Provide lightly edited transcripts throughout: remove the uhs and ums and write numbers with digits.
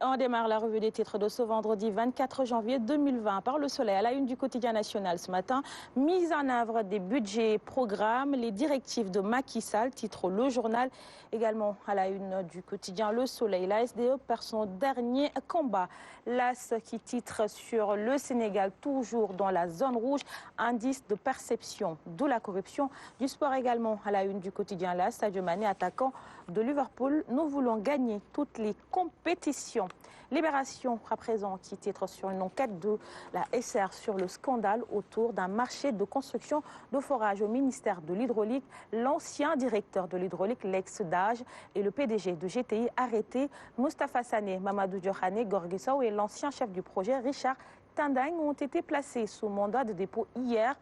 On démarre la revue des titres de ce vendredi 24 janvier 2020 par Le Soleil. À la une du quotidien national ce matin, mise en œuvre des budgets et programmes, les directives de Macky Sall, titre Le Journal. Également à la une du quotidien Le Soleil, la SDE perd son dernier combat. L'AS qui titre sur le Sénégal, toujours dans la zone rouge, indice de perception de la corruption. Du sport également à la une du quotidien l'AS, Sadio Mané, attaquant de Liverpool. Nous voulons gagner toutes les compétitions. Libération à présent qui titre sur une enquête de la SR sur le scandale autour d'un marché de construction de forage au ministère de l'Hydraulique. L'ancien directeur de l'Hydraulique, l'ex-DAGE, et le PDG de GTI arrêtés. Moustapha Sané, Mamadou Diorhané, Gorgui Sow et l'ancien chef du projet Richard Tindang ont été placés sous mandat de dépôt hier.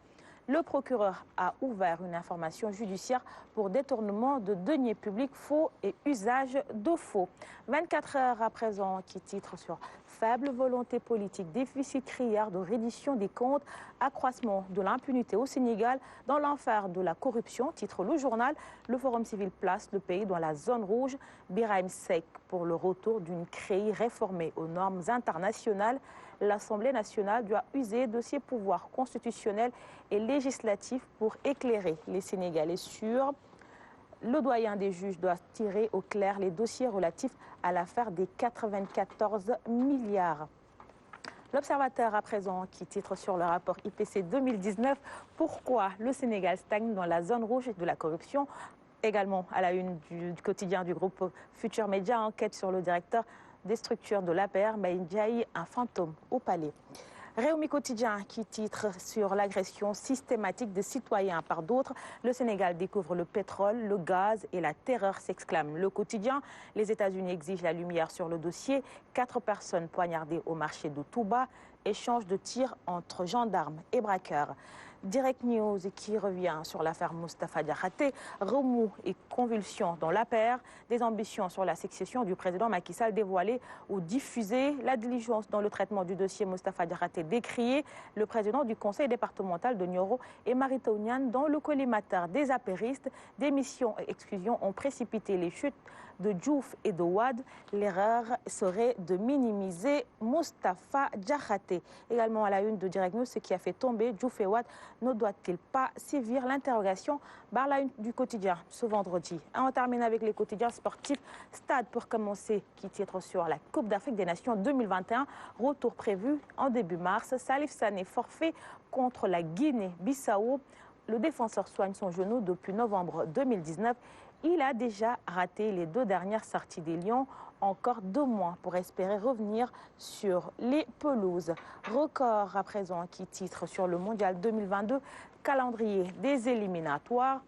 Le procureur a ouvert une information judiciaire pour détournement de deniers publics faux et usage de faux. 24 heures à présent qui titre sur faible volonté politique, déficit criard de reddition des comptes, accroissement de l'impunité au Sénégal dans l'enfer de la corruption, titre Le Journal. Le Forum civil place le pays dans la zone rouge. Birahim Seck pour le retour d'une CREI réformée aux normes internationales. L'Assemblée nationale doit user de ses pouvoirs constitutionnels et législatifs pour éclairer les Sénégalais sur. Le doyen des juges doit tirer au clair les dossiers relatifs à l'affaire des 94 milliards. L'Observateur à présent qui titre sur le rapport IPC 2019, pourquoi le Sénégal stagne dans la zone rouge de la corruption. Également à la une du quotidien du groupe Futur Média, enquête sur le directeur des structures de l'APR, Ndiaye, un fantôme au palais. Réumi Quotidien qui titre sur l'agression systématique des citoyens par d'autres. Le Sénégal découvre le pétrole, le gaz et la terreur, s'exclame le quotidien. Les États-Unis exigent la lumière sur le dossier. 4 personnes poignardées au marché de Touba. Échange de tirs entre gendarmes et braqueurs. Direct News qui revient sur l'affaire Moustapha Diakhaté, remous et convulsions dans l'APR, des ambitions sur la succession du président Macky Sall dévoilées ou diffusées, la diligence dans le traitement du dossier Moustapha Diakhaté décriée, le président du conseil départemental de Nioro et Marita Ouniane dans le collimateur des apéristes, démission et exclusion ont précipité les chutes de Diouf et de Wade. L'erreur serait de minimiser Moustapha Diakhaté. Également à la une de Direct News, ce qui a fait tomber Diouf et Wade ne doit-il pas sévir? L'interrogation barre la une du quotidien ce vendredi. Et on termine avec les quotidiens sportifs. Stade pour commencer qui titre sur la Coupe d'Afrique des Nations 2021. Retour prévu en début mars. Salif Sané forfait contre la Guinée-Bissau. Le défenseur soigne son genou depuis novembre 2019. Il a déjà raté les 2 dernières sorties des Lions. Encore 2 mois pour espérer revenir sur les pelouses. Record à présent qui titre sur le mondial 2022. Calendrier des éliminatoires.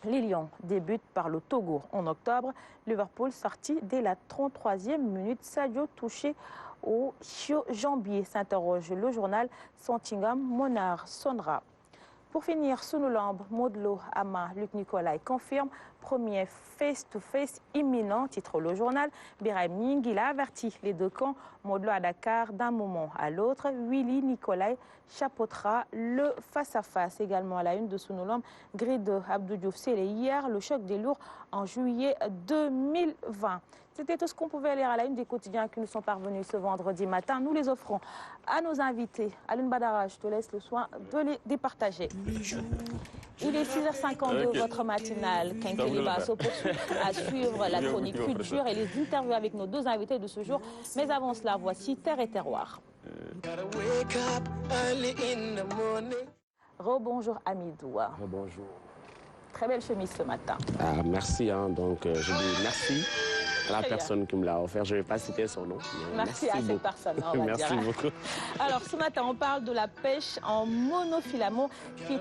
Les Lions débutent par le Togo en octobre. Liverpool sorti dès la 33e minute. Sadio touché au jambier, s'interroge le journal. Santingam, Monard, Sonra. Pour finir, sous nos lampes, Modlo, Ama, Luc Nicolaï confirme premier face-to-face imminent, titre Le Journal. Birahim Ning, a averti les 2 camps, Modlo à Dakar d'un moment à l'autre. Willy Nicolaï chapeautera le face-à-face. Également à la une de sous nos lampes, grille de Abdou Diouf scellé hier, le choc des lourds en juillet 2020. C'était tout ce qu'on pouvait lire à la une des quotidiens qui nous sont parvenus ce vendredi matin. Nous les offrons à nos invités. Aline Badara, je te laisse le soin de les départager. Il est 6h52, votre matinale. Quinquiliba se poursuit à suivre la chronique culture et les interviews avec nos 2 invités de ce jour. Mais avant cela, voici Terre et Terroir. Rebonjour Amidoua. Rebonjour. Très belle chemise ce matin. Ah, merci, donc je dis merci à la personne qui me l'a offert. Je ne vais pas citer son nom. Merci à cette personne, on va merci dire. Beaucoup. Alors ce matin, on parle de la pêche en monofilament qui